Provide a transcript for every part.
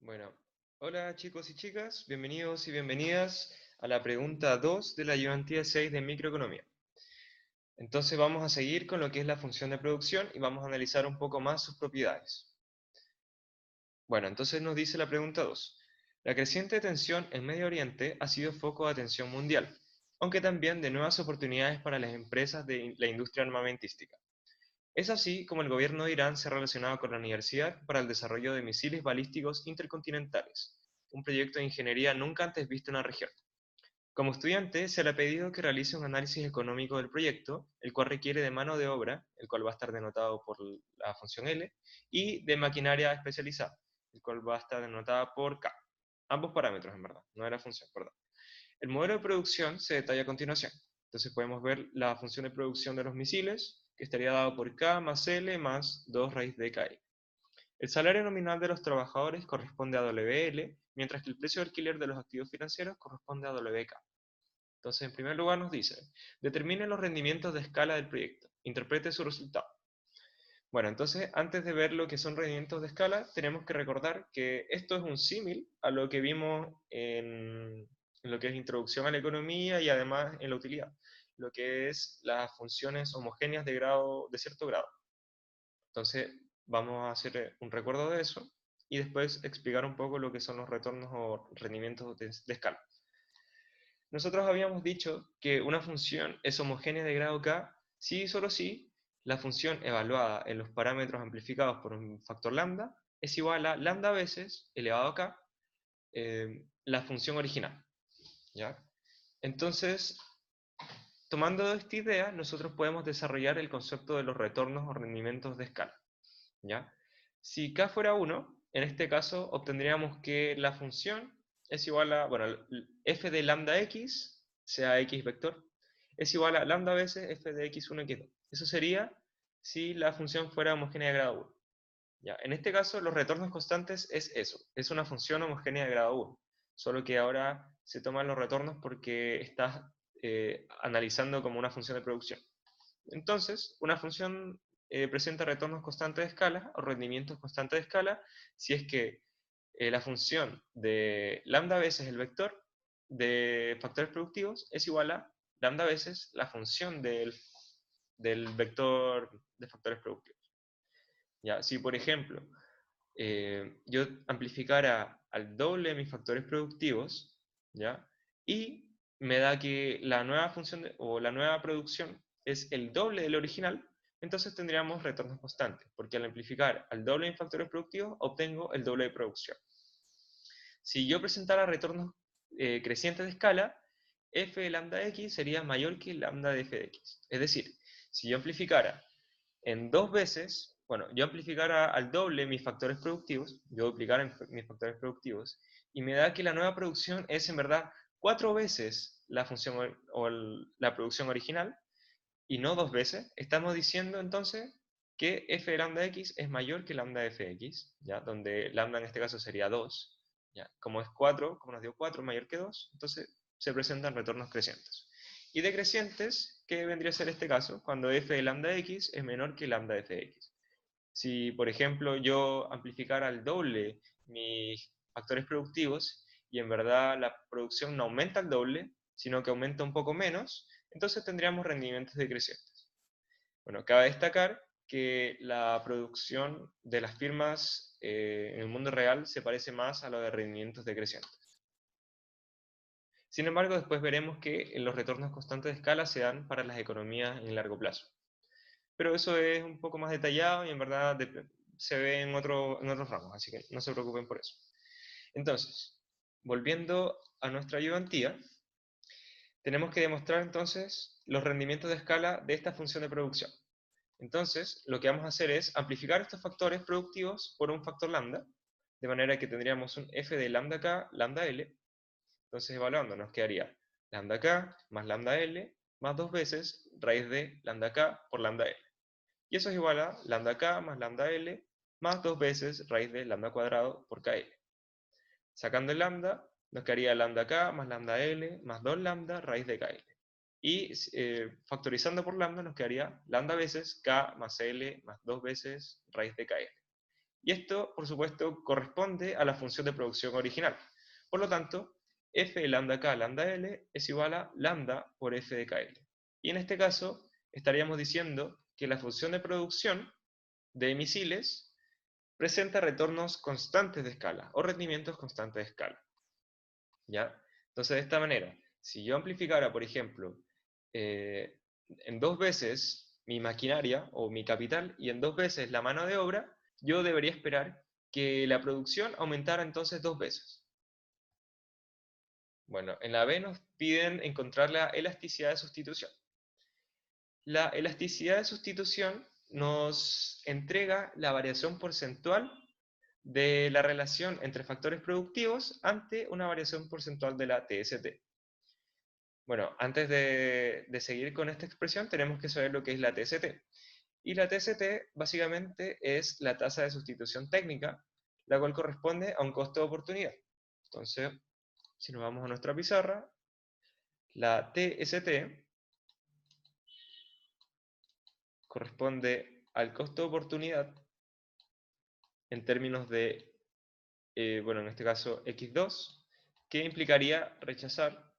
Bueno, hola chicos y chicas, bienvenidos y bienvenidas a la pregunta 2 de la ayudantía 6 de microeconomía. Entonces vamos a seguir con lo que es la función de producción y vamos a analizar un poco más sus propiedades. Bueno, entonces nos dice la pregunta 2. La creciente tensión en Medio Oriente ha sido foco de atención mundial, aunque también de nuevas oportunidades para las empresas de la industria armamentística. Es así como el gobierno de Irán se ha relacionado con la Universidad para el desarrollo de misiles balísticos intercontinentales, un proyecto de ingeniería nunca antes visto en la región. Como estudiante, se le ha pedido que realice un análisis económico del proyecto, el cual requiere de mano de obra, el cual va a estar denotado por la función L, y de maquinaria especializada, el cual va a estar denotada por K. Ambos parámetros, en verdad, no era función, perdón. El modelo de producción se detalla a continuación. Entonces podemos ver la función de producción de los misiles, que estaría dado por K más L más 2 raíz de KI. El salario nominal de los trabajadores corresponde a WL, mientras que el precio de alquiler de los activos financieros corresponde a WK. Entonces, en primer lugar nos dice, determine los rendimientos de escala del proyecto, interprete su resultado. Bueno, entonces, antes de ver lo que son rendimientos de escala, tenemos que recordar que esto es un símil a lo que vimos en lo que es introducción a la economía y además en la utilidad, lo que es las funciones homogéneas de grado, de cierto grado. Entonces, vamos a hacer un recuerdo de eso y después explicar un poco lo que son los retornos o rendimientos de escala. Nosotros habíamos dicho que una función es homogénea de grado K si y solo si la función evaluada en los parámetros amplificados por un factor lambda es igual a lambda veces elevado a K la función original. ¿Ya? Entonces, tomando esta idea, nosotros podemos desarrollar el concepto de los retornos o rendimientos de escala. ¿Ya? Si K fuera 1, en este caso obtendríamos que la función es igual a, bueno, f de lambda x, sea x vector, es igual a lambda veces f de x1 x2. Eso sería si la función fuera homogénea de grado 1. ¿Ya? En este caso, los retornos constantes es eso, es una función homogénea de grado 1. Solo que ahora se toman los retornos porque estás analizando como una función de producción. Entonces, una función presenta retornos constantes de escala o rendimientos constantes de escala si es que la función de lambda veces el vector de factores productivos es igual a lambda veces la función del vector de factores productivos. ¿Ya? Si, por ejemplo, yo amplificara al doble de mis factores productivos, ¿ya? Y me da que la nueva función o la nueva producción es el doble del original, entonces tendríamos retornos constantes, porque al amplificar al doble de mis factores productivos, obtengo el doble de producción. Si yo presentara retornos crecientes de escala, f de lambda x sería mayor que lambda de f de x. Es decir, si yo amplificara en dos veces, bueno, yo amplificara al doble mis factores productivos, yo duplicara mis factores productivos, y me da que la nueva producción es en verdad cuatro veces la función o la producción original, y no dos veces, estamos diciendo entonces que f de lambda x es mayor que lambda de f de x, ¿ya? Donde lambda en este caso sería 2, ¿ya? Como es 4, como nos dio 4 mayor que 2, entonces se presentan retornos crecientes. Y decrecientes, ¿qué vendría a ser este caso? Cuando f de lambda x es menor que lambda de f de x. Si, por ejemplo, yo amplificara al doble mis factores productivos y en verdad la producción no aumenta al doble, sino que aumenta un poco menos, entonces tendríamos rendimientos decrecientes. Bueno, cabe destacar que la producción de las firmas en el mundo real se parece más a lo de rendimientos decrecientes. Sin embargo, después veremos que los retornos constantes de escala se dan para las economías en largo plazo. Pero eso es un poco más detallado y en verdad se ve en otros ramos, así que no se preocupen por eso. Entonces, volviendo a nuestra ayudantía, tenemos que demostrar entonces los rendimientos de escala de esta función de producción. Entonces, lo que vamos a hacer es amplificar estos factores productivos por un factor lambda, de manera que tendríamos un f de lambda k, lambda l. Entonces, evaluando, nos quedaría lambda k más lambda l más dos veces raíz de lambda k por lambda l. Y eso es igual a lambda k más lambda l más dos veces raíz de lambda cuadrado por kl. Sacando el lambda, nos quedaría lambda k más lambda l más 2 lambda raíz de kl. Y factorizando por lambda nos quedaría lambda veces k más l más 2 veces raíz de kl. Y esto, por supuesto, corresponde a la función de producción original. Por lo tanto, f de lambda k lambda L es igual a lambda por f de kl. Y en este caso, estaríamos diciendo que la función de producción de misiles presenta retornos constantes de escala o rendimientos constantes de escala. ¿Ya? Entonces, de esta manera, si yo amplificara, por ejemplo, en 2 veces mi maquinaria o mi capital y en 2 veces la mano de obra, yo debería esperar que la producción aumentara entonces 2 veces. Bueno, en la B nos piden encontrar la elasticidad de sustitución. La elasticidad de sustitución nos entrega la variación porcentual de la relación entre factores productivos ante una variación porcentual de la TST. Bueno, antes de seguir con esta expresión tenemos que saber lo que es la TST. Y la TST básicamente es la tasa de sustitución técnica, la cual corresponde a un costo de oportunidad. Entonces, si nos vamos a nuestra pizarra, la TST corresponde al costo de oportunidad en términos de, bueno, en este caso X2, que implicaría rechazar,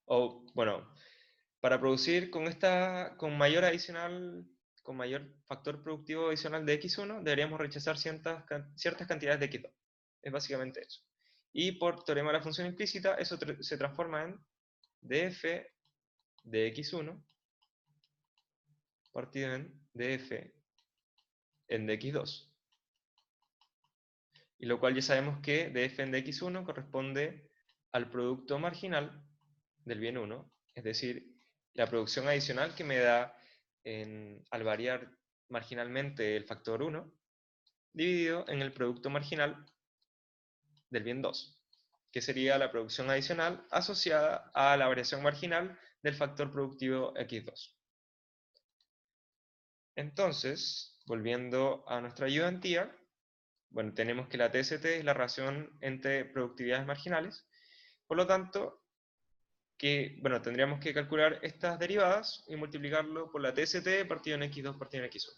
o bueno, para producir con mayor factor productivo adicional de X1, deberíamos rechazar ciertas cantidades de X2. Es básicamente eso. Y por teorema de la función implícita, eso se transforma en df de X1 partido en df en dx2. Y lo cual ya sabemos que df en dx1 corresponde al producto marginal del bien 1, es decir, la producción adicional que me da al variar marginalmente el factor 1, dividido en el producto marginal del bien 2, que sería la producción adicional asociada a la variación marginal del factor productivo X2. Entonces, volviendo a nuestra ayudantía, bueno, tenemos que la TST es la relación entre productividades marginales, por lo tanto, bueno, tendríamos que calcular estas derivadas y multiplicarlo por la TST partido en X2 partido en X1.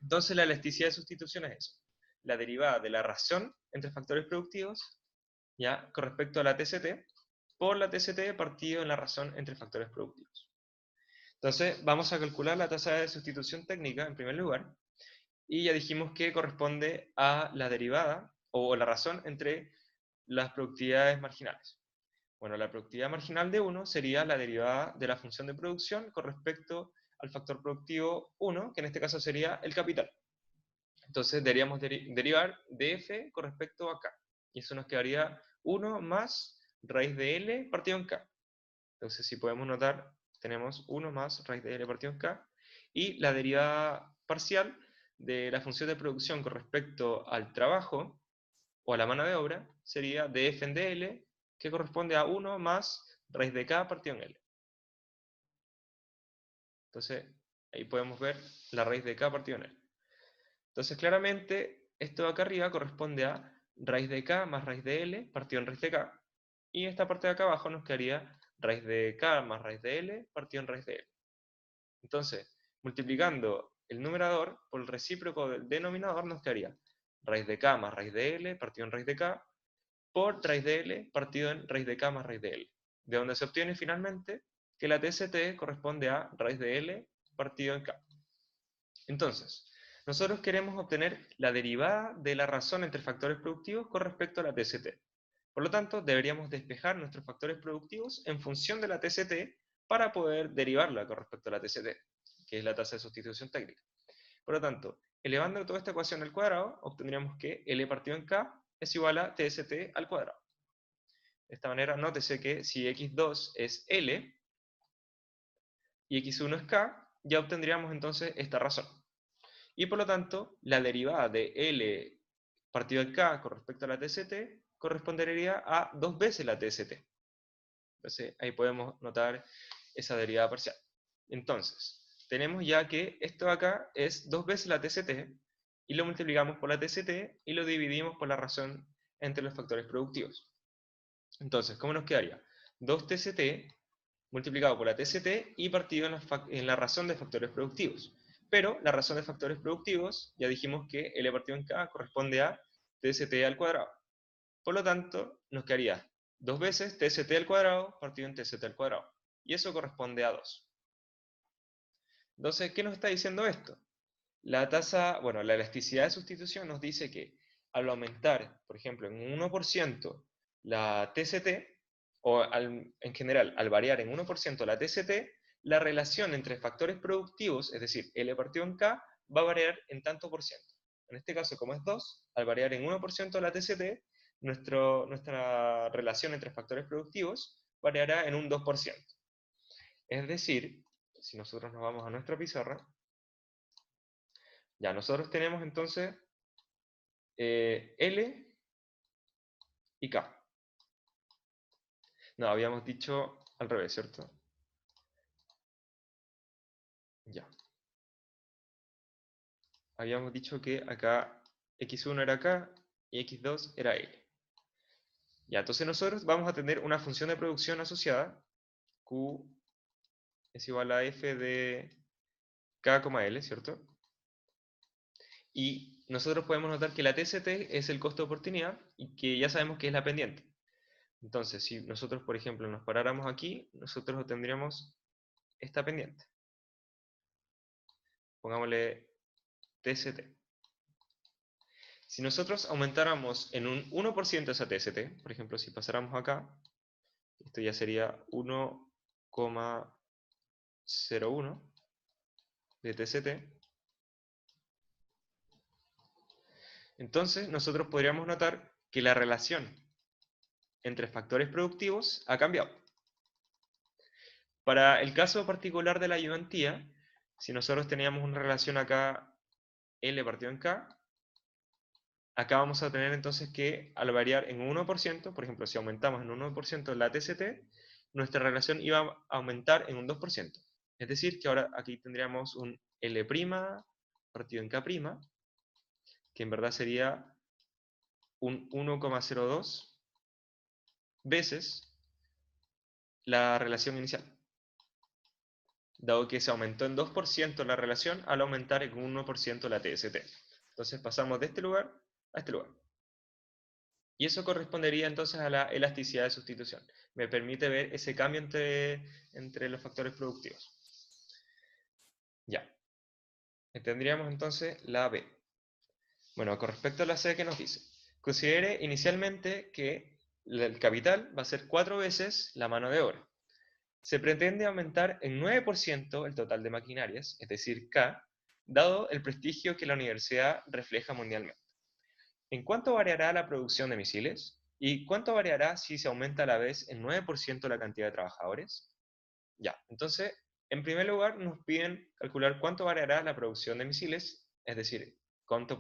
Entonces la elasticidad de sustitución es eso, la derivada de la razón entre factores productivos, ya, con respecto a la TST, por la TST partido en la razón entre factores productivos. Entonces vamos a calcular la tasa de sustitución técnica en primer lugar, y ya dijimos que corresponde a la derivada o la razón entre las productividades marginales. Bueno, la productividad marginal de 1 sería la derivada de la función de producción con respecto al factor productivo 1, que en este caso sería el capital. Entonces deberíamos derivar df con respecto a k. Y eso nos quedaría 1 más raíz de L partido en k. Entonces si podemos notar, tenemos 1 más raíz de L partido en k. Y la derivada parcial de la función de producción con respecto al trabajo o a la mano de obra sería df en dl, que corresponde a 1 más raíz de k partido en L. Entonces ahí podemos ver la raíz de k partido en L. Entonces claramente esto de acá arriba corresponde a raíz de k más raíz de L partido en raíz de k. Y esta parte de acá abajo nos quedaría raíz de k más raíz de L partido en raíz de L. Entonces, multiplicando el numerador por el recíproco del denominador nos quedaría raíz de k más raíz de L partido en raíz de k por raíz de L partido en raíz de k más raíz de L. De donde se obtiene finalmente que la TST corresponde a raíz de L partido en k. Entonces, nosotros queremos obtener la derivada de la razón entre factores productivos con respecto a la TST. Por lo tanto, deberíamos despejar nuestros factores productivos en función de la TST para poder derivarla con respecto a la TST, que es la tasa de sustitución técnica. Por lo tanto, elevando toda esta ecuación al cuadrado, obtendríamos que L partido en K es igual a TST al cuadrado. De esta manera, nótese que si X2 es L y X1 es K, ya obtendríamos entonces esta razón. Y por lo tanto, la derivada de L partido en K con respecto a la TST correspondería a 2 veces la TST. Entonces, ahí podemos notar esa derivada parcial. Entonces, tenemos ya que esto de acá es 2 veces la TST, y lo multiplicamos por la TST y lo dividimos por la razón entre los factores productivos. Entonces, ¿cómo nos quedaría? 2 TST multiplicado por la TST y partido en la razón de factores productivos. pero la razón de factores productivos, ya dijimos que L partido en K corresponde a TST al cuadrado. Por lo tanto, nos quedaría 2 veces TST al cuadrado partido en TST al cuadrado. Y eso corresponde a 2. Entonces, ¿qué nos está diciendo esto? La tasa, bueno, la elasticidad de sustitución nos dice que al aumentar, por ejemplo, en un 1% la TST, o en general, al variar en 1% la TST, la relación entre factores productivos, es decir, L partido en K, va a variar en tanto por ciento. En este caso, como es 2, al variar en 1% la TST, nuestra relación entre factores productivos variará en un 2%. Es decir, si nosotros nos vamos a nuestra pizarra, ya nosotros tenemos entonces L y K. No, habíamos dicho al revés, ¿cierto? Ya. Habíamos dicho que acá x1 era K y x2 era L. Ya, entonces nosotros vamos a tener una función de producción asociada, Q es igual a F de K, L, ¿cierto? Y nosotros podemos notar que la TST es el costo de oportunidad y que ya sabemos que es la pendiente. Entonces, si nosotros, por ejemplo, nos paráramos aquí, nosotros obtendríamos esta pendiente. Pongámosle TST. Si nosotros aumentáramos en un 1% esa TST, por ejemplo, si pasáramos acá, esto ya sería 1,01 de TST, entonces nosotros podríamos notar que la relación entre factores productivos ha cambiado. Para el caso particular de la ayudantía, si nosotros teníamos una relación acá L partido en K, acá vamos a tener entonces que al variar en un 1%, por ejemplo, si aumentamos en un 1% la TST, nuestra relación iba a aumentar en un 2%. Es decir, que ahora aquí tendríamos un L' partido en K', que en verdad sería un 1,02 veces la relación inicial, dado que se aumentó en 2% la relación al aumentar en 1% la TST. Entonces pasamos de este lugar a este lugar. Y eso correspondería entonces a la elasticidad de sustitución. Me permite ver ese cambio entre los factores productivos. Ya. Tendríamos entonces la B. Bueno, con respecto a la C, ¿qué nos dice? Considere inicialmente que el capital va a ser 4 veces la mano de obra. Se pretende aumentar en 9% el total de maquinarias, es decir, K, dado el prestigio que la universidad refleja mundialmente. ¿En cuánto variará la producción de misiles? ¿Y cuánto variará si se aumenta a la vez en 9% la cantidad de trabajadores? Ya, entonces, en primer lugar nos piden calcular cuánto variará la producción de misiles, es decir, cuánto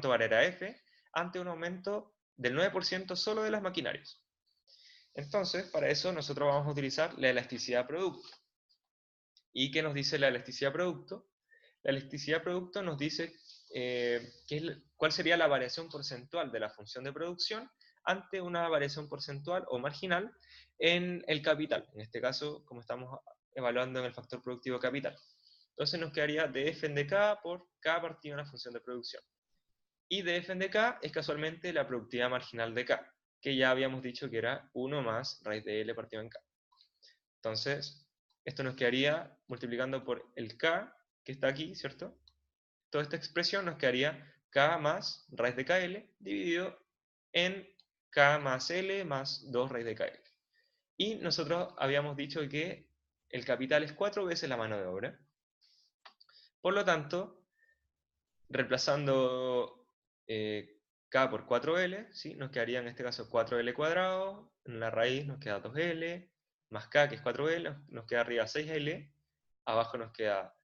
variará F ante un aumento del 9% solo de las maquinarias. Entonces, para eso nosotros vamos a utilizar la elasticidad producto. ¿Y qué nos dice la elasticidad producto? La elasticidad producto nos dice cuál sería la variación porcentual de la función de producción ante una variación porcentual o marginal en el capital. En este caso, como estamos evaluando en el factor productivo capital. Entonces nos quedaría dF en dK por K partido de la función de producción. Y dF en dK es casualmente la productividad marginal de K, que ya habíamos dicho que era 1 más raíz de L partido en K. Entonces, esto nos quedaría multiplicando por el K, que está aquí, ¿cierto? Toda esta expresión nos quedaría K más raíz de KL dividido en K más L más 2 raíz de KL. Y nosotros habíamos dicho que el capital es 4 veces la mano de obra. Por lo tanto, reemplazando K por 4L, ¿sí? Nos quedaría en este caso 4L cuadrado, en la raíz nos queda 2L, más K que es 4L, nos queda arriba 6L, abajo nos queda,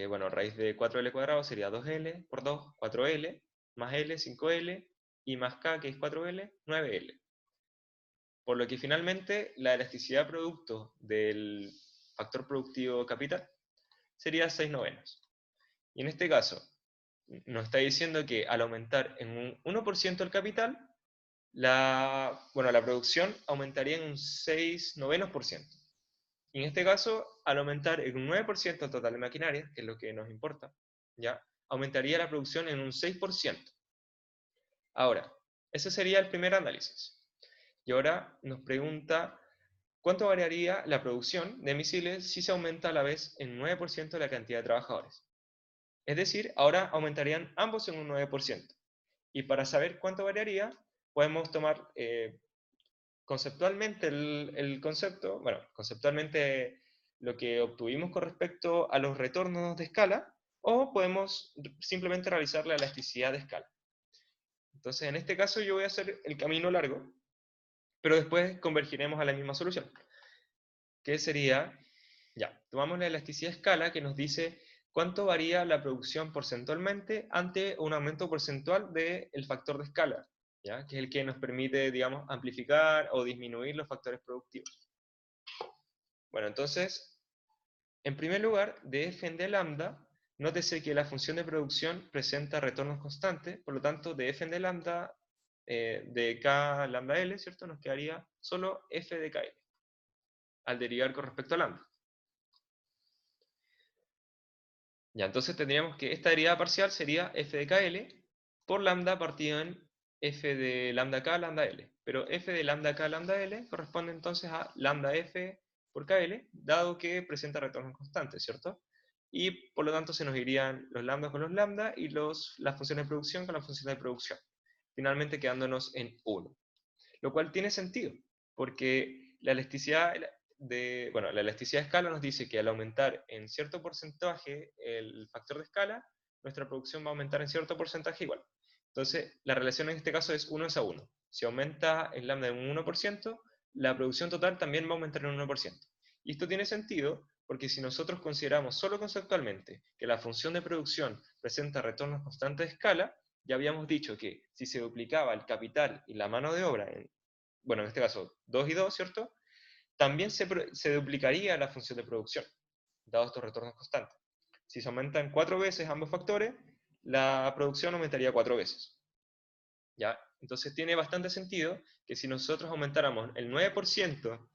bueno, raíz de 4L cuadrado sería 2L por 2, 4L, más L, 5L, y más K que es 4L, 9L. Por lo que finalmente la elasticidad producto del factor productivo capital sería 6 novenos. Y en este caso, nos está diciendo que al aumentar en un 1% el capital, la producción aumentaría en un 6 novenos por ciento. Y en este caso, al aumentar en un 9% el total de maquinaria, que es lo que nos importa, ¿ya? Aumentaría la producción en un 6%. Ahora, ese sería el primer análisis. Y ahora nos pregunta, ¿cuánto variaría la producción de misiles si se aumenta a la vez en 9% la cantidad de trabajadores? Es decir, ahora aumentarían ambos en un 9%. Y para saber cuánto variaría, podemos tomar conceptualmente el concepto, bueno, conceptualmente lo que obtuvimos con respecto a los retornos de escala, o podemos simplemente realizar la elasticidad de escala. Entonces, en este caso yo voy a hacer el camino largo, pero después convergiremos a la misma solución, que sería, ya, tomamos la elasticidad de escala que nos dice cuánto varía la producción porcentualmente ante un aumento porcentual del factor de escala, ¿ya? Que es el que nos permite, digamos, amplificar o disminuir los factores productivos. Bueno, entonces, en primer lugar, de f de lambda, nótese que la función de producción presenta retornos constantes, por lo tanto, de f de lambda, de k lambda L, ¿cierto? Nos quedaría solo f de kl, al derivar con respecto a lambda. Ya, entonces tendríamos que esta derivada parcial sería f de kl por lambda partido en f de lambda k lambda L. Pero f de lambda k lambda L corresponde entonces a lambda f por kl, dado que presenta retornos constantes, ¿cierto? Y por lo tanto se nos irían los lambda con los lambda y las funciones de producción con las funciones de producción, finalmente quedándonos en 1. Lo cual tiene sentido, porque la elasticidad la elasticidad de escala nos dice que al aumentar en cierto porcentaje el factor de escala, nuestra producción va a aumentar en cierto porcentaje igual. Entonces, la relación en este caso es 1:1. Si aumenta el lambda en un 1%, la producción total también va a aumentar en un 1%. Y esto tiene sentido porque si nosotros consideramos solo conceptualmente que la función de producción presenta retornos constantes de escala, ya habíamos dicho que si se duplicaba el capital y la mano de obra, bueno, en este caso 2 y 2, ¿cierto? También se duplicaría la función de producción, dados estos retornos constantes. Si se aumentan 4 veces ambos factores, la producción aumentaría 4 veces. ¿Ya? Entonces tiene bastante sentido que si nosotros aumentáramos el 9%,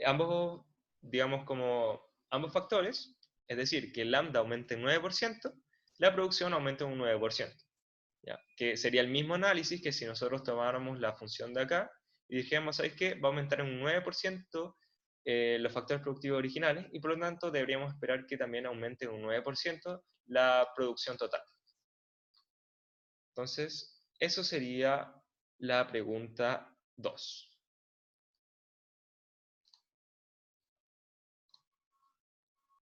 ambos, digamos como ambos factores, es decir, que el lambda aumente en 9%, la producción aumenta en un 9%. ¿Ya? Que sería el mismo análisis que si nosotros tomáramos la función de acá y dijéramos, ¿sabéis qué? Va a aumentar en un 9% los factores productivos originales y por lo tanto deberíamos esperar que también aumente en un 9% la producción total. Entonces, eso sería la pregunta 2.